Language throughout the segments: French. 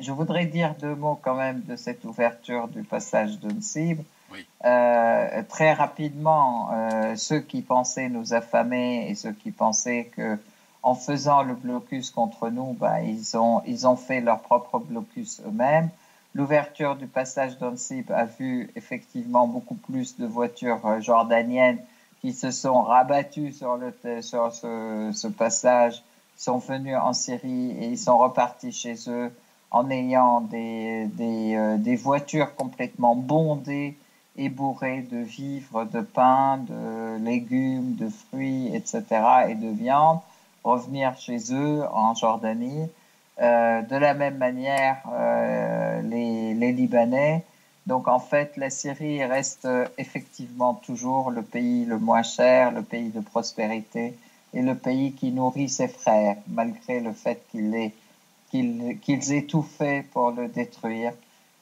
Je voudrais dire deux mots quand même de cette ouverture du passage de Nsib. Oui, Très rapidement, ceux qui pensaient nous affamer et ceux qui pensaient que en faisant le blocus contre nous, bah, ils ont fait leur propre blocus eux-mêmes. L'ouverture du passage d'Ansib a vu effectivement beaucoup plus de voitures jordaniennes qui se sont rabattues sur ce passage, sont venus en Syrie et ils sont repartis chez eux en ayant des voitures complètement bondées et bourrées de vivres, de pain, de légumes, de fruits, etc., et de viande, revenir chez eux en Jordanie. De la même manière, les Libanais. Donc en fait, la Syrie reste effectivement toujours le pays le moins cher, le pays de prospérité et le pays qui nourrit ses frères, malgré le fait qu'ils aient tout fait pour le détruire.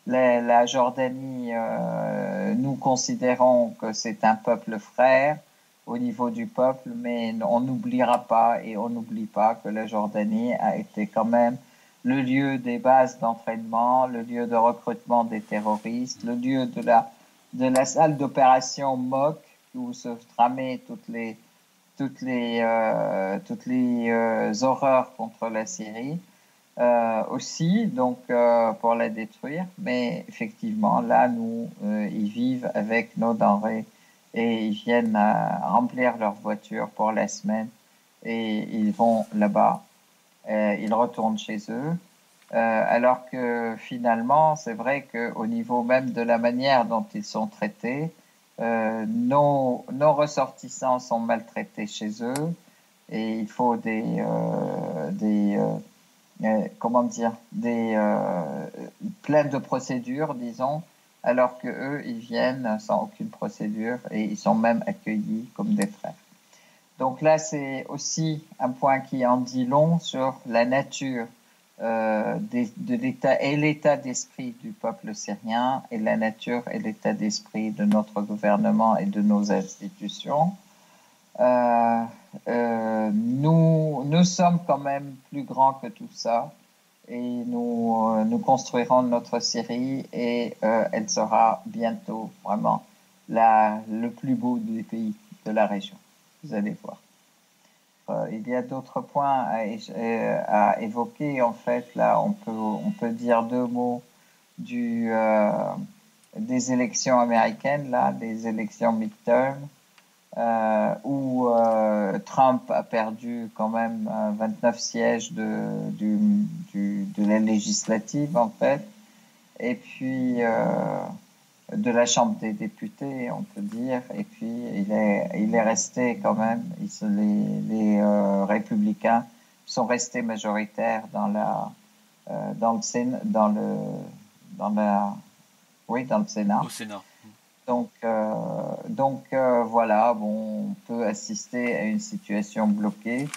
La Jordanie, nous considérons que c'est un peuple frère au niveau du peuple, mais on n'oubliera pas et on n'oublie pas que la Jordanie a été quand même le lieu des bases d'entraînement, le lieu de recrutement des terroristes, le lieu de la salle d'opération MOC où se tramaient toutes les horreurs contre la Syrie aussi, donc pour la détruire. Mais effectivement, là, ils vivent avec nos denrées et ils viennent remplir leur voiture pour la semaine et ils vont là-bas, ils retournent chez eux. Alors que finalement, c'est vrai qu'au niveau même de la manière dont ils sont traités, nos ressortissants sont maltraités chez eux et il faut comment dire, plein de procédures, disons, alors que eux, ils viennent sans aucune procédure et ils sont même accueillis comme des frères. Donc là, c'est aussi un point qui en dit long sur la nature de l'état et l'état d'esprit du peuple syrien et la nature et l'état d'esprit de notre gouvernement et de nos institutions. Euh, nous sommes quand même plus grands que tout ça et nous construirons notre Syrie et elle sera bientôt vraiment le plus beau des pays de la région. Vous allez voir. Il y a d'autres points à évoquer. En fait, là, on peut dire deux mots des élections américaines, là, des élections midterm où Trump a perdu quand même 29 sièges de la législative, en fait, et puis de la Chambre des députés, on peut dire, et puis il est resté quand même, les républicains sont restés majoritaires dans le Sénat, dans la, oui, dans le au Sénat. Sénat. Voilà, bon, on peut assister à une situation bloquée.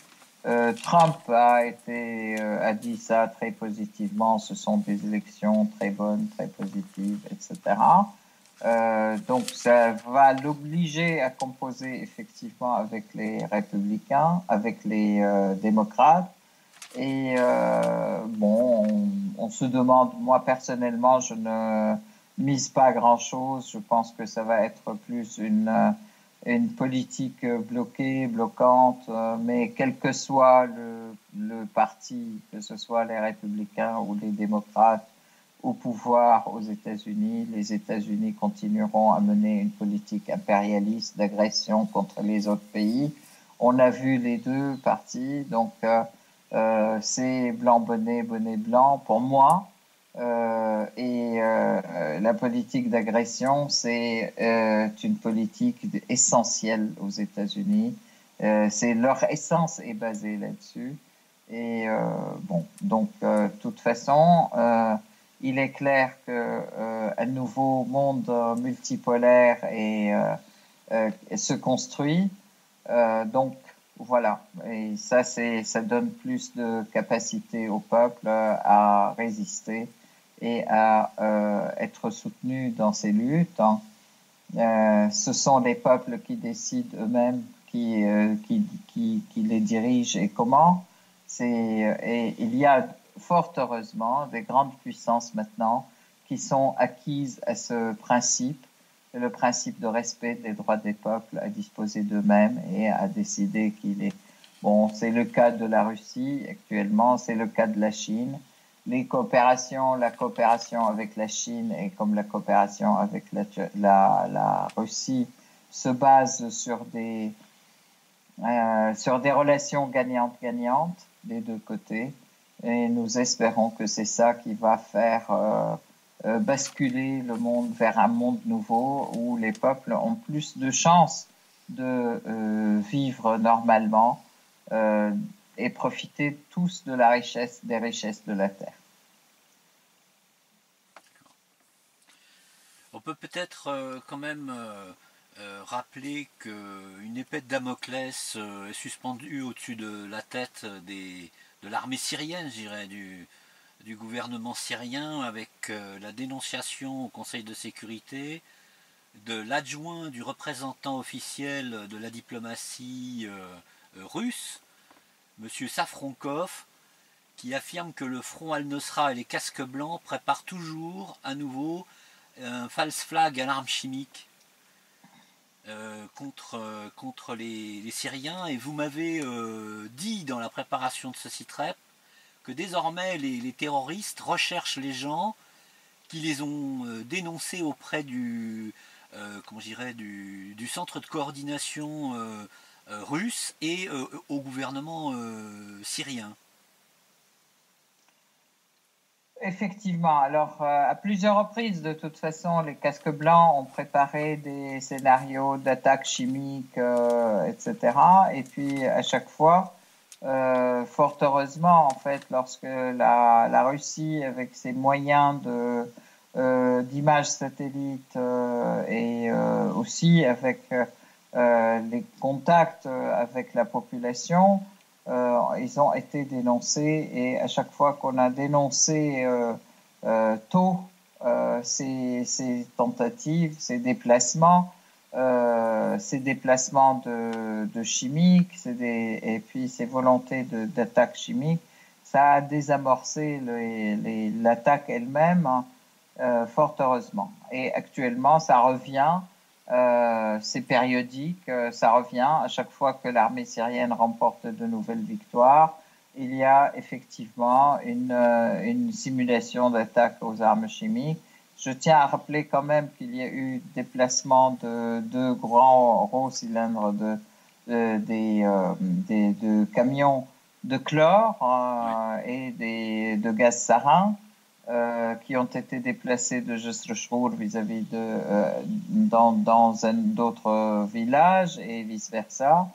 Trump a dit ça très positivement. Ce sont des élections très bonnes, très positives, etc. Donc ça va l'obliger à composer effectivement avec les républicains, avec les démocrates. Et bon, on se demande, moi personnellement, je ne mise pas grand-chose. Je pense que ça va être plus une politique bloquée, bloquante, mais quel que soit le parti, que ce soit les républicains ou les démocrates au pouvoir aux États-Unis, les États-Unis continueront à mener une politique impérialiste d'agression contre les autres pays. On a vu les deux partis, donc c'est blanc bonnet, bonnet blanc pour moi. La politique d'agression, c'est une politique essentielle aux États-Unis. C'est leur essence est basée là-dessus. Et bon, donc de toute façon, il est clair que un nouveau monde multipolaire se construit. Donc voilà, et ça donne plus de capacité au peuple à résister et à être soutenu dans ses luttes. Hein. Ce sont les peuples qui décident eux-mêmes qui les dirigent et comment. Et il y a fort heureusement, des grandes puissances maintenant qui sont acquises à ce principe, le principe de respect des droits des peuples à disposer d'eux-mêmes et à décider qu'il est... Bon, c'est le cas de la Russie actuellement, c'est le cas de la Chine. La coopération avec la Chine et comme la coopération avec la Russie se base sur des relations gagnantes-gagnantes des deux côtés. Et nous espérons que c'est ça qui va faire basculer le monde vers un monde nouveau où les peuples ont plus de chances de vivre normalement et profiter tous de des richesses de la terre. On peut peut-être quand même rappeler qu'une épée de Damoclès est suspendue au-dessus de la tête de l'armée syrienne, je dirais, du gouvernement syrien, avec la dénonciation au Conseil de sécurité de l'adjoint du représentant officiel de la diplomatie russe, M. Safronkov, qui affirme que le front Al-Nosra et les casques blancs préparent toujours à nouveau un false flag à l'arme chimique contre les Syriens. Et vous m'avez dit dans la préparation de ce site-rep que désormais les terroristes recherchent les gens qui les ont dénoncés auprès du centre de coordination russe et au gouvernement syrien. Effectivement. Alors, à plusieurs reprises, de toute façon, les casques blancs ont préparé des scénarios d'attaques chimiques, etc. Et puis, à chaque fois, fort heureusement, en fait, lorsque la Russie, avec ses moyens d'images satellites et aussi avec les contacts avec la population, ils ont été dénoncés et à chaque fois qu'on a dénoncé tôt ces tentatives, ces déplacements de chimiques et puis ces volontés d'attaque chimique, ça a désamorcé l'attaque elle-même, fort heureusement. Et actuellement, ça revient. C'est périodique, ça revient à chaque fois que l'armée syrienne remporte de nouvelles victoires. Il y a effectivement une simulation d'attaque aux armes chimiques. Je tiens à rappeler quand même qu'il y a eu déplacement de deux grands gros cylindres de camions de chlore et de gaz sarin qui ont été déplacés de Jisr vis-à-vis dans d'autres villages et vice-versa.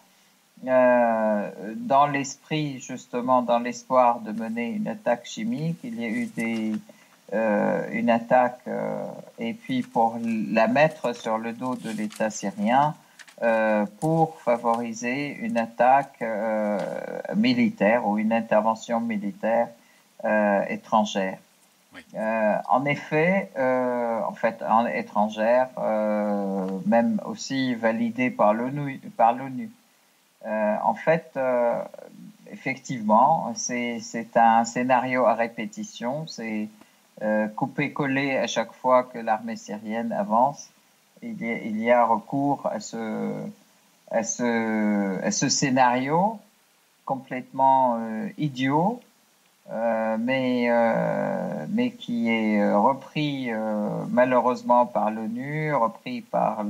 Dans l'esprit, justement, dans l'espoir de mener une attaque chimique, il y a eu une attaque et puis pour la mettre sur le dos de l'État syrien pour favoriser une attaque militaire ou une intervention militaire étrangère. Oui. En effet, étrangère, même aussi validée par l'ONU. En fait, effectivement, c'est un scénario à répétition. C'est coupé-collé à chaque fois que l'armée syrienne avance. Il y a recours à ce scénario complètement idiot. Mais qui est repris malheureusement par l'ONU, repris par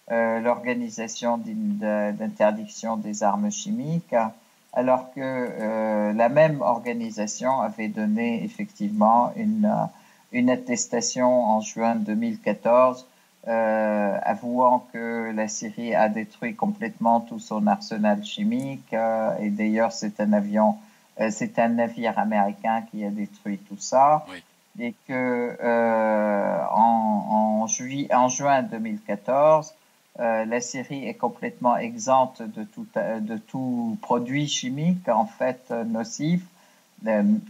l'Organisation d'interdiction des armes chimiques, alors que la même organisation avait donné effectivement une attestation en juin 2014 avouant que la Syrie a détruit complètement tout son arsenal chimique et d'ailleurs c'est un navire américain qui a détruit tout ça. Oui. Et que en juin 2014, la Syrie est complètement exempte de tout produit chimique en fait nocif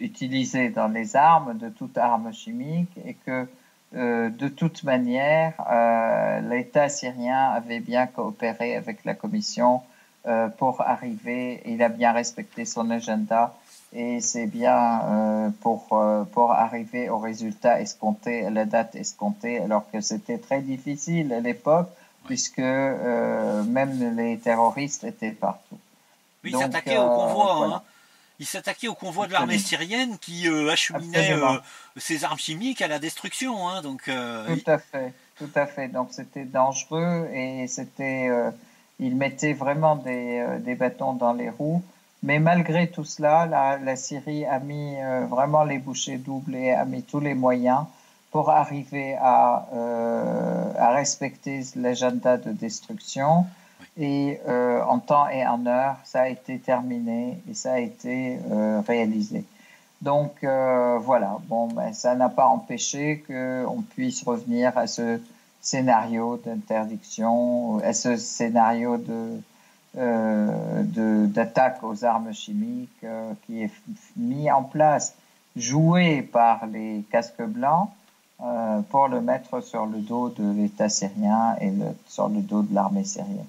utilisé dans les armes, de toute arme chimique, et que de toute manière, l'État syrien avait bien coopéré avec la Commission pour arriver, il a bien respecté son agenda et c'est bien pour arriver au résultat escompté, à la date escomptée, alors que c'était très difficile à l'époque, Oui. puisque même les terroristes étaient partout. Oui, il Donc s'attaquait au convoi, hein. voilà, Il s'attaquait au convoi de l'armée absolument, syrienne qui acheminait absolument. ses armes chimiques à la destruction, hein. Donc, Tout à fait, tout à fait. Donc c'était dangereux et il mettait vraiment des bâtons dans les roues. Mais malgré tout cela, la Syrie a mis vraiment les bouchées doubles et a mis tous les moyens pour arriver à respecter l'agenda de destruction. oui. Et en temps et en heure, ça a été terminé et ça a été réalisé. Donc voilà, bon, ben, ça n'a pas empêché qu'on puisse revenir à ce scénario d'interdiction, à ce scénario d'attaque aux armes chimiques qui est mis en place, joué par les casques blancs pour le mettre sur le dos de l'État syrien et sur le dos de l'armée syrienne.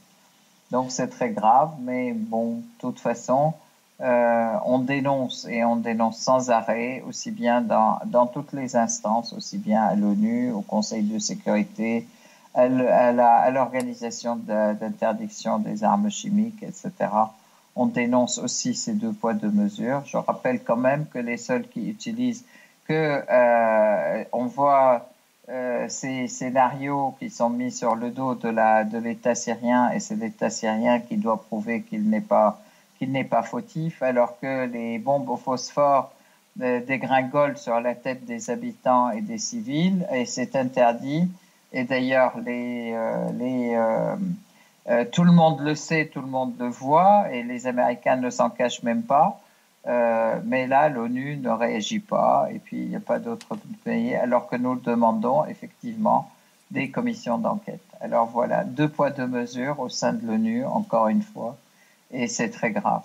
Donc c'est très grave, mais bon, de toute façon, on dénonce et on dénonce sans arrêt, aussi bien dans toutes les instances, aussi bien à l'ONU, au Conseil de sécurité, à l'Organisation d'interdiction des armes chimiques, etc. On dénonce aussi ces deux poids, deux mesures. Je rappelle quand même que les seuls qui utilisent on voit ces scénarios qui sont mis sur le dos de l'État syrien et c'est l'État syrien qui doit prouver qu'il n'est pas fautif, alors que les bombes au phosphore dégringolent sur la tête des habitants et des civils et c'est interdit. Et d'ailleurs, tout le monde le sait, tout le monde le voit et les Américains ne s'en cachent même pas. Mais là, l'ONU ne réagit pas et puis il n'y a pas d'autres pays, alors que nous demandons effectivement des commissions d'enquête. Alors voilà, deux poids, deux mesures au sein de l'ONU, encore une fois, et c'est très grave.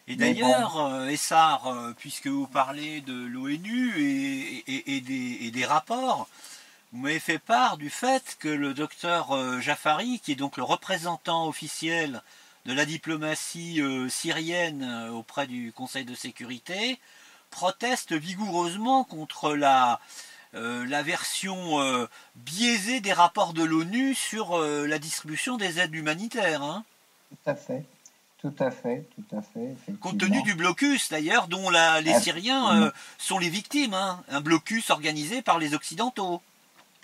Et Mais bon, d'ailleurs, Essar, puisque vous parlez de l'ONU et des rapports, vous m'avez fait part du fait que le docteur Jafari, qui est donc le représentant officiel de la diplomatie syrienne auprès du Conseil de sécurité, proteste vigoureusement contre la version biaisée des rapports de l'ONU sur la distribution des aides humanitaires, hein. tout à fait, tout à fait, tout à fait, Compte tenu effectivement. du blocus d'ailleurs dont les Syriens Absolument. sont les victimes, hein. Un blocus organisé par les Occidentaux.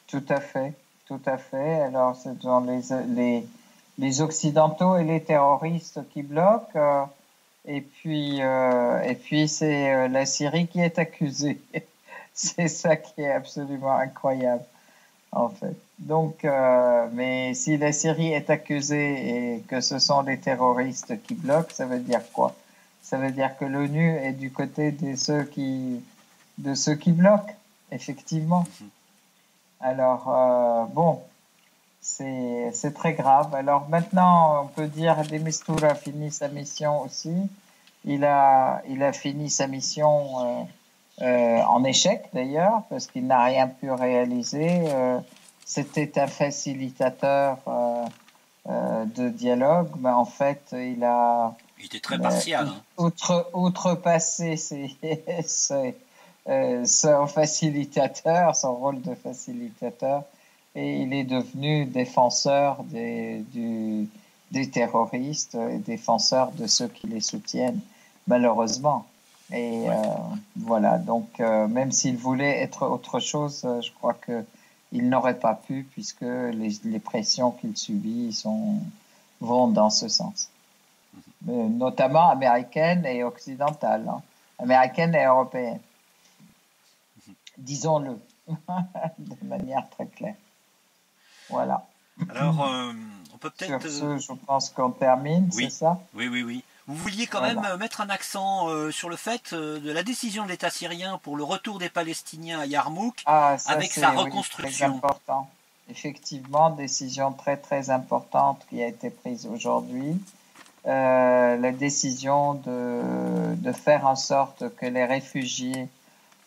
Tout à fait, tout à fait. Alors, ce sont les Occidentaux et les terroristes qui bloquent. Et puis c'est la Syrie qui est accusée. C'est ça qui est absolument incroyable, en fait. Donc, mais si la Syrie est accusée et que ce sont les terroristes qui bloquent, ça veut dire quoi? Ça veut dire que l'ONU est du côté de ceux qui bloquent, effectivement. Alors, bon, c'est très grave. Alors maintenant, on peut dire que Mistura a fini sa mission aussi. Il a fini sa mission en échec d'ailleurs, parce qu'il n'a rien pu réaliser. C'était un facilitateur de dialogue, mais en fait, Il était très partial, hein. outrepassé son facilitateur, son rôle de facilitateur, et il est devenu défenseur des terroristes et défenseur de ceux qui les soutiennent, malheureusement. Et Ouais. voilà, donc même s'il voulait être autre chose, je crois que il n'aurait pas pu puisque les pressions qu'il subit vont dans ce sens, notamment américaines et occidentales, hein, américaines et européennes, disons-le de manière très claire. Voilà. Alors, on peut Sur peut-être... ce, je pense qu'on termine, c'est oui, ça? oui, oui, oui. Vous vouliez quand même Voilà. mettre un accent sur le fait de la décision de l'État syrien pour le retour des Palestiniens à Yarmouk Ah, ça avec sa c'est oui, très reconstruction. important. Effectivement, décision très très importante qui a été prise aujourd'hui. La décision de faire en sorte que les réfugiés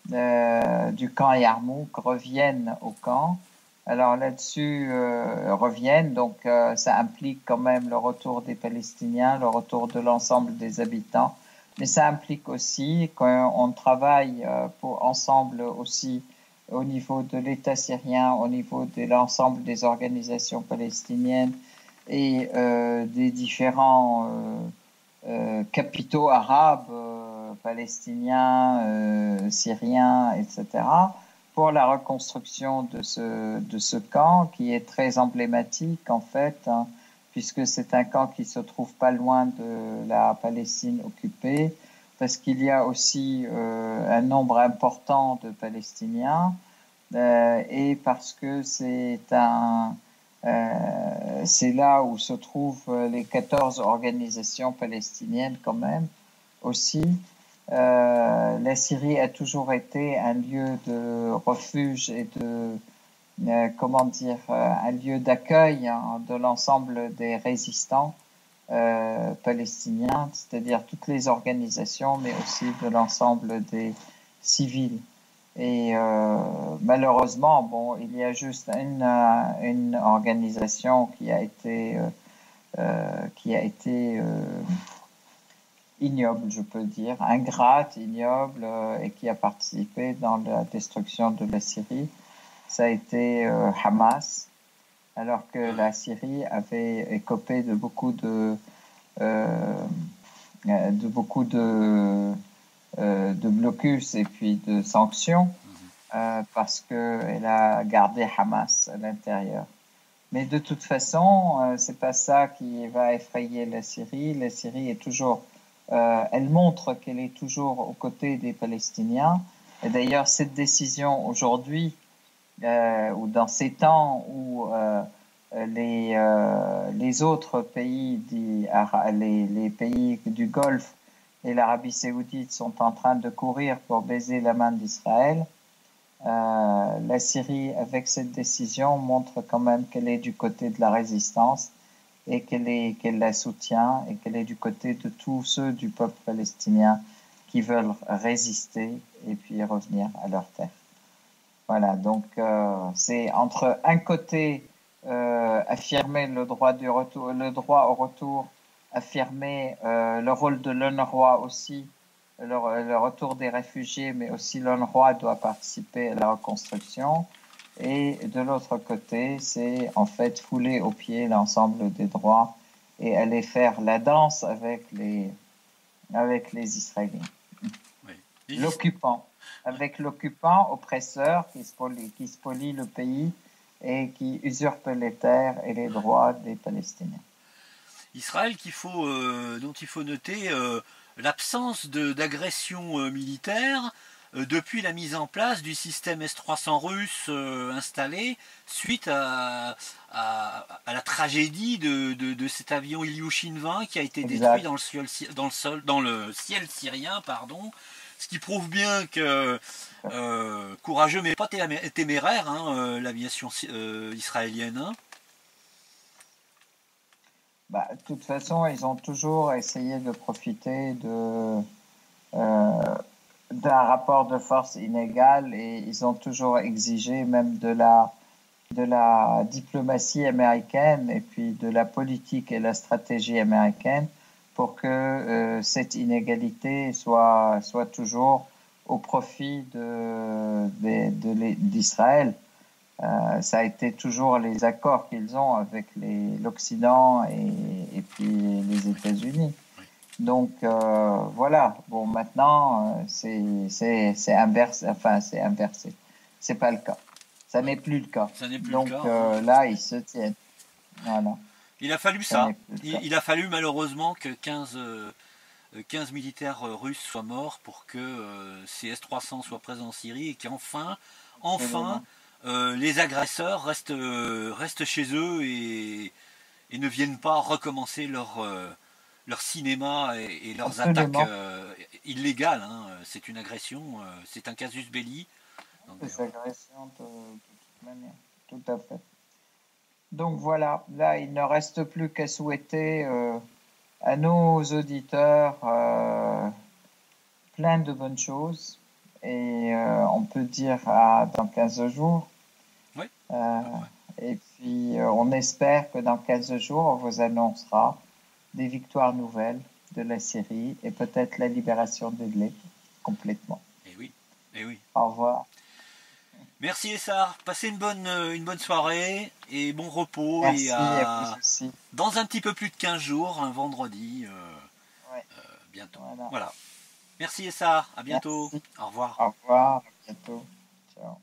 du camp Yarmouk reviennent au camp. Alors là-dessus, reviennent, donc ça implique quand même le retour des Palestiniens, le retour de l'ensemble des habitants, mais ça implique aussi qu'on travaille ensemble aussi au niveau de l'État syrien, au niveau de l'ensemble des organisations palestiniennes et des différents capitaux arabes, palestiniens, syriens, etc., pour la reconstruction de ce camp qui est très emblématique en fait, hein, puisque c'est un camp qui se trouve pas loin de la Palestine occupée, parce qu'il y a aussi un nombre important de Palestiniens et parce que c'est là où se trouvent les 14 organisations palestiniennes quand même aussi. La Syrie a toujours été un lieu de refuge et comment dire, un lieu d'accueil, hein, de l'ensemble des résistants palestiniens, c'est-à-dire toutes les organisations, mais aussi de l'ensemble des civils. Et malheureusement, bon, il y a juste une organisation qui a été ignoble, je peux dire, ingrate, ignoble, et qui a participé dans la destruction de la Syrie. Ça a été Hamas, alors que la Syrie avait écopé de beaucoup de blocus et puis de sanctions parce qu'elle a gardé Hamas à l'intérieur. Mais de toute façon, c'est pas ça qui va effrayer la Syrie. La Syrie est toujours, elle montre qu'elle est toujours aux côtés des Palestiniens. Et d'ailleurs, cette décision aujourd'hui, ou dans ces temps où les autres pays, les pays du Golfe et l'Arabie saoudite sont en train de courir pour baiser la main d'Israël, la Syrie, avec cette décision, montre quand même qu'elle est du côté de la résistance et qu'elle la soutient et qu'elle est du côté de tous ceux du peuple palestinien qui veulent résister et puis revenir à leur terre. Voilà, donc c'est entre un côté affirmer le droit au retour, affirmer le rôle de l'UNRWA aussi, le retour des réfugiés, mais aussi l'UNRWA doit participer à la reconstruction. Et de l'autre côté, c'est en fait fouler aux pieds l'ensemble des droits et aller faire la danse avec les Israéliens. Oui. L'occupant. Avec l'occupant oppresseur qui spolie le pays et qui usurpe les terres et les droits des Palestiniens. Israël dont il faut noter l'absence d'agression militaire depuis la mise en place du système S-300 russe installé suite à la tragédie de cet avion Ilyushin 20 qui a été détruit dans le ciel syrien, pardon. Ce qui prouve bien que courageux mais pas téméraire, hein, l'aviation israélienne. Hein. Bah, de toute façon, ils ont toujours essayé de profiter d'un rapport de force inégal et ils ont toujours exigé même de la diplomatie américaine et puis de la politique et la stratégie américaine pour que cette inégalité soit toujours au profit d'Israël. Ça a été toujours les accords qu'ils ont avec l'Occident et puis les États-Unis. Donc voilà. Bon, maintenant c'est inversé. Enfin, c'est inversé. C'est pas le cas. Ça n'est plus le cas. Donc là, ils se tiennent. Voilà. Il a fallu ça. Il a fallu malheureusement que 15 militaires russes soient morts pour que ces S-300 soient présents en Syrie et qu'enfin, les agresseurs restent chez eux et ne viennent pas recommencer leur cinéma et leurs attaques illégales. Hein. C'est une agression, c'est un casus belli. C'est agression de toute manière, tout à fait. Donc voilà, là il ne reste plus qu'à souhaiter à nos auditeurs plein de bonnes choses et on peut dire dans 15 jours. Oui. Et puis on espère que dans 15 jours on vous annoncera des victoires nouvelles de la Syrie et peut-être la libération de l'île complètement. Et oui, et oui. Au revoir. Merci Essar, passez une bonne soirée et bon repos et Merci à vous aussi. dans un petit peu plus de 15 jours, un vendredi Ouais, bientôt. voilà. Voilà. Merci Essar, à bientôt. Merci. Au revoir. Au revoir. À bientôt. Ciao.